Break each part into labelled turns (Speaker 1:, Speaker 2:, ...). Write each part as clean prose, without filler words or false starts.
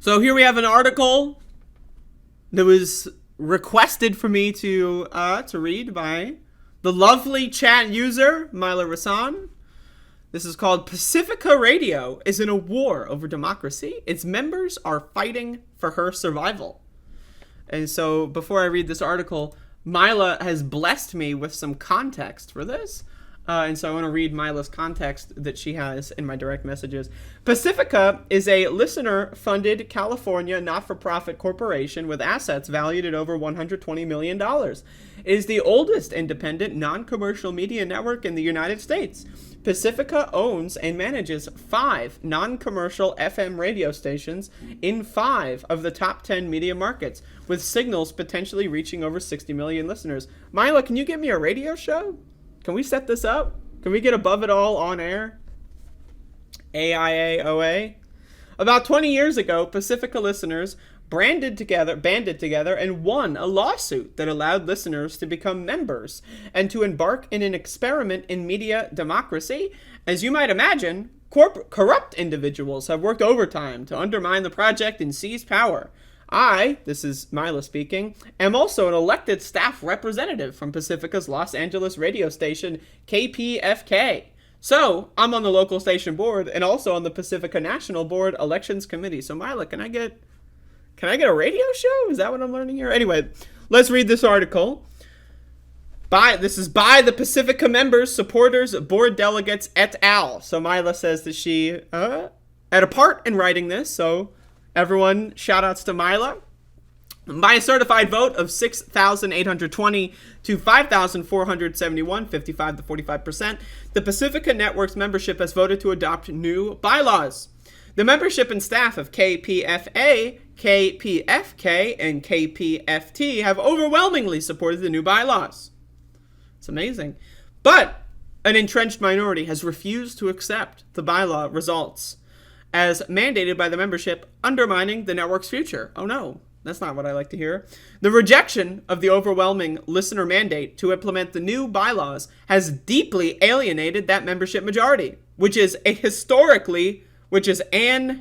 Speaker 1: So here we have an article that was requested for me to read by the lovely chat user, Mila Rasan. This is called Pacifica Radio is in a war over democracy. Its members are fighting for her survival. And so before I read this article, Mila has blessed me with some context for this. And so I want to read Mila's context that she has in my direct messages. Pacifica is a listener-funded California not-for-profit corporation with assets valued at over $120 million. It is the oldest independent non-commercial media network in the United States. Pacifica owns and manages 5 non-commercial FM radio stations in 5 of the top 10 media markets, with signals potentially reaching over 60 million listeners. Mila, can you give me a radio show? Can we set this up? Can we get Above It All on air? AIAOA? About 20 years ago, Pacifica listeners banded together and won a lawsuit that allowed listeners to become members and to embark in an experiment in media democracy. As you might imagine, corrupt individuals have worked overtime to undermine the project and seize power. I, this is Mila speaking, am also an elected staff representative from Pacifica's Los Angeles radio station, KPFK. So, I'm on the local station board and also on the Pacifica National Board Elections Committee. So, Mila, can I get a radio show? Is that what I'm learning here? Anyway, let's read this article. This is by the Pacifica members, supporters, board delegates, et al. So, Mila says that she had a part in writing this, so everyone, shout-outs to Mila. By a certified vote of 6,820 to 5,471, 55 to 45%, the Pacifica Network's membership has voted to adopt new bylaws. The membership and staff of KPFA, KPFK, and KPFT have overwhelmingly supported the new bylaws. It's amazing. But an entrenched minority has refused to accept the bylaw results as mandated by the membership, undermining the network's future. Oh no, that's not what I like to hear. The rejection of the overwhelming listener mandate to implement the new bylaws has deeply alienated that membership majority, which is historically, Mila,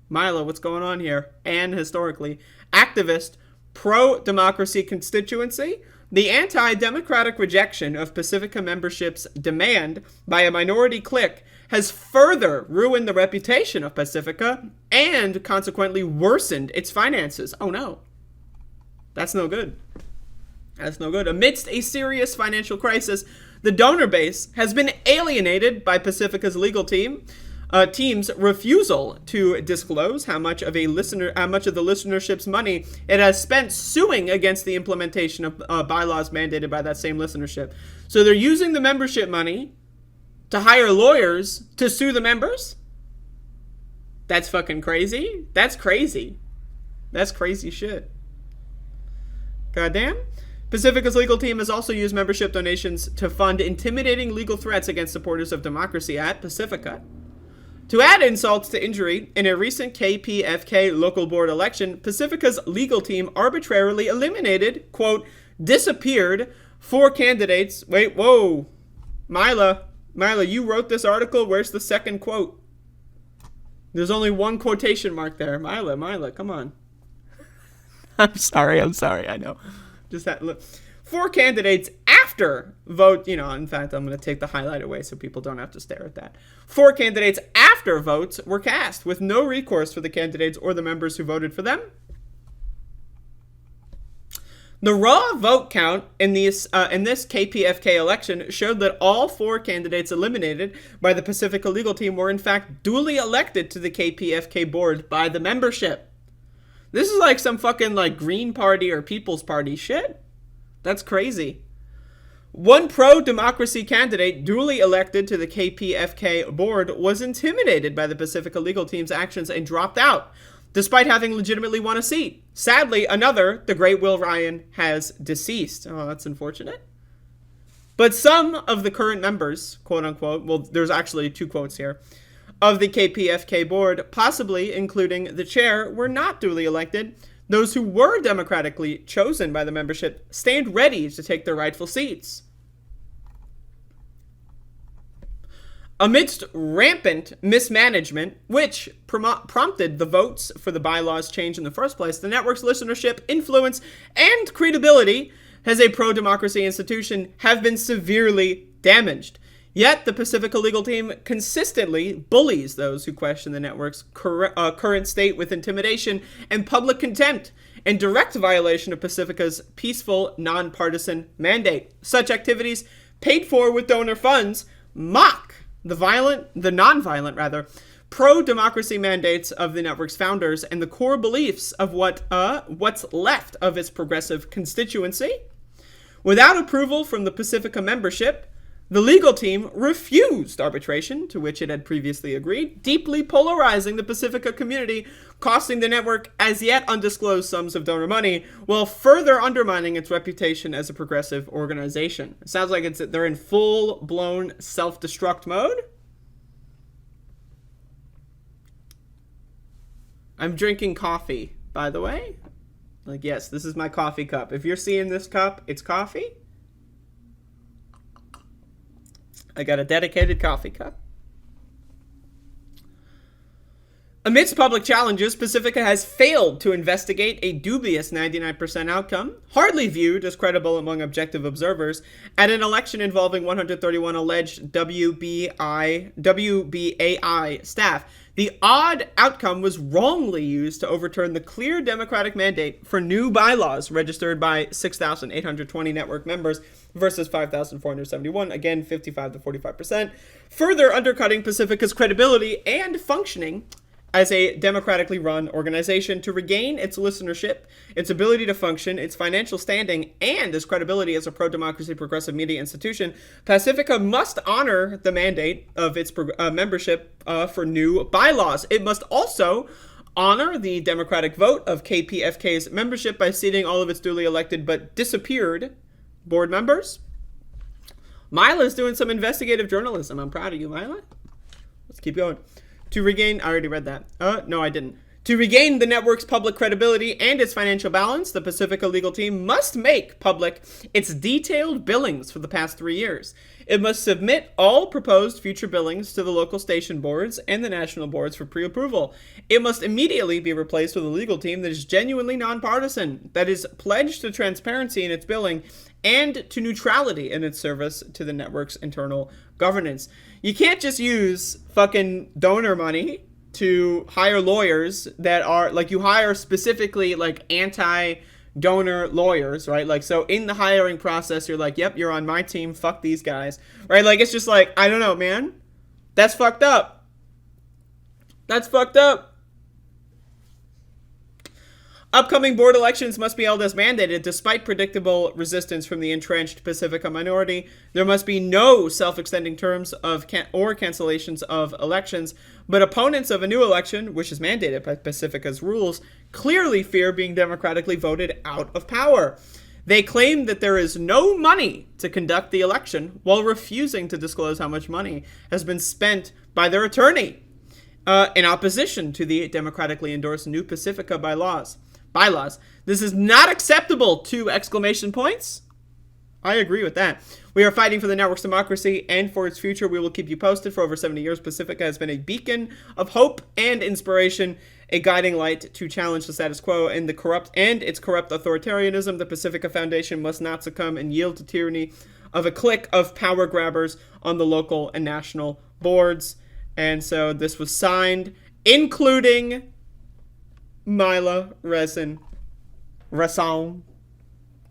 Speaker 1: what's going on here? Historically, activist, pro-democracy constituency. The anti-democratic rejection of Pacifica membership's demand by a minority clique has further ruined the reputation of Pacifica and consequently worsened its finances. Oh no. That's no good. That's no good. Amidst a serious financial crisis, the donor base has been alienated by Pacifica's legal team's refusal to disclose how much of the listenership's money it has spent suing against the implementation of bylaws mandated by that same listenership. So they're using the membership money to hire lawyers to sue the members? That's fucking crazy. That's crazy. That's crazy shit. Goddamn. Pacifica's legal team has also used membership donations to fund intimidating legal threats against supporters of democracy at Pacifica. To add insults to injury, in a recent KPFK local board election, Pacifica's legal team arbitrarily eliminated, quote, disappeared 4 candidates. Wait, whoa. Mila, you wrote this article. Where's the second quote? There's only one quotation mark there. Mila, come on. I'm sorry, I know. Just that look. 4 candidates after vote, in fact, I'm going to take the highlight away so people don't have to stare at that. 4 candidates after votes were cast with no recourse for the candidates or the members who voted for them. The raw vote count in this KPFK election showed that all 4 candidates eliminated by the Pacifica legal team were in fact duly elected to the KPFK board by the membership. This is like some fucking Green Party or People's Party shit. That's crazy. One pro-democracy candidate duly elected to the KPFK board was intimidated by the Pacifica legal team's actions and dropped out, despite having legitimately won a seat. Sadly, another, the great Will Ryan, has deceased. Oh, that's unfortunate. But some of the current members, quote-unquote, well, there's actually 2 quotes here, of the KPFK board, possibly including the chair, were not duly elected. Those who were democratically chosen by the membership stand ready to take their rightful seats. Amidst rampant mismanagement, which prompted the votes for the bylaws change in the first place, the network's listenership, influence, and credibility as a pro-democracy institution have been severely damaged. Yet, the Pacifica legal team consistently bullies those who question the network's current state with intimidation and public contempt, in direct violation of Pacifica's peaceful, nonpartisan mandate. Such activities, paid for with donor funds, mock the nonviolent pro-democracy mandates of the network's founders and the core beliefs of what's left of its progressive constituency. Without approval from the Pacifica membership, the legal team refused arbitration, to which it had previously agreed, deeply polarizing the Pacifica community, costing the network as yet undisclosed sums of donor money, while further undermining its reputation as a progressive organization. It sounds like they're in full-blown self-destruct mode. I'm drinking coffee, by the way. Like, yes, this is my coffee cup. If you're seeing this cup, it's coffee. I got a dedicated coffee cup. Amidst public challenges, Pacifica has failed to investigate a dubious 99% outcome, hardly viewed as credible among objective observers, at an election involving 131 alleged WBAI staff. The odd outcome was wrongly used to overturn the clear democratic mandate for new bylaws registered by 6,820 network members versus 5,471, again 55 to 45%, further undercutting Pacifica's credibility and functioning as a democratically run organization. To regain its listenership, its ability to function, its financial standing, and its credibility as a pro-democracy progressive media institution, Pacifica must honor the mandate of its membership for new bylaws. It must also honor the democratic vote of KPFK's membership by seating all of its duly elected but disappeared board members. Mila's doing some investigative journalism. I'm proud of you, Mila. Let's keep going. To regain, I already read that. No, I didn't. To regain the network's public credibility and its financial balance, the Pacifica legal team must make public its detailed billings for the past 3 years. It must submit all proposed future billings to the local station boards and the national boards for pre-approval. It must immediately be replaced with a legal team that is genuinely nonpartisan, that is pledged to transparency in its billing and to neutrality in its service to the network's internal governance. You can't just use fucking donor money to hire lawyers that are, like, you hire specifically, like, anti-donor lawyers, right? Like, so in the hiring process, you're like, yep, you're on my team, fuck these guys, right? Like, it's just like, I don't know, man. That's fucked up. That's fucked up. Upcoming board elections must be held as mandated, despite predictable resistance from the entrenched Pacifica minority. There must be no self-extending terms of or cancellations of elections, but opponents of a new election, which is mandated by Pacifica's rules, clearly fear being democratically voted out of power. They claim that there is no money to conduct the election, while refusing to disclose how much money has been spent by their attorney in opposition to the democratically endorsed new Pacifica bylaws. This is not acceptable, 2 exclamation points. I agree with that. We are fighting for the network's democracy and for its future. We will keep you posted. For over 70 years, Pacifica has been a beacon of hope and inspiration, a guiding light to challenge the status quo and its corrupt authoritarianism. The Pacifica Foundation must not succumb and yield to tyranny of a clique of power grabbers on the local and national boards. And so this was signed, including Mila Rason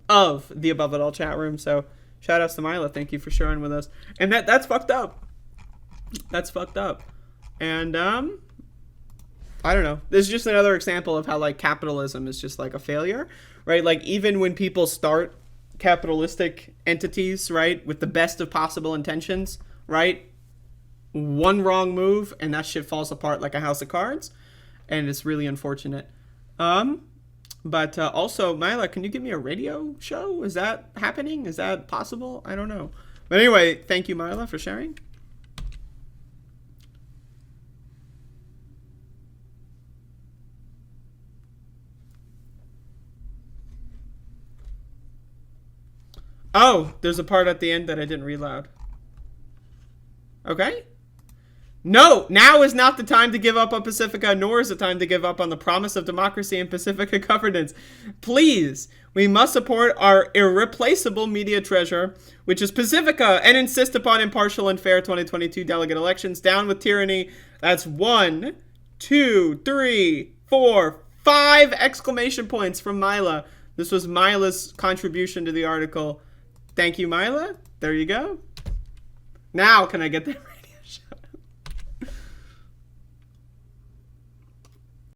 Speaker 1: of the Above It All chat room. So shout outs to Mila. Thank you for sharing with us. And that's fucked up. That's fucked up. And I don't know. This is just another example of how, like, capitalism is just like a failure, right? Like, even when people start capitalistic entities, right, with the best of possible intentions, right, one wrong move and that shit falls apart like a house of cards. And it's really unfortunate. But also, Mila, can you give me a radio show? Is that happening? Is that possible? I don't know. But anyway, thank you, Mila, for sharing. Oh, there's a part at the end that I didn't read loud. Okay. No, now is not the time to give up on Pacifica, nor is it time to give up on the promise of democracy and Pacifica governance. Please, we must support our irreplaceable media treasure, which is Pacifica, and insist upon impartial and fair 2022 delegate elections. Down with tyranny. That's 1, 2, 3, 4, 5 exclamation points from Mila. This was Mila's contribution to the article. Thank you, Mila. There you go. Now, can I get the radio show?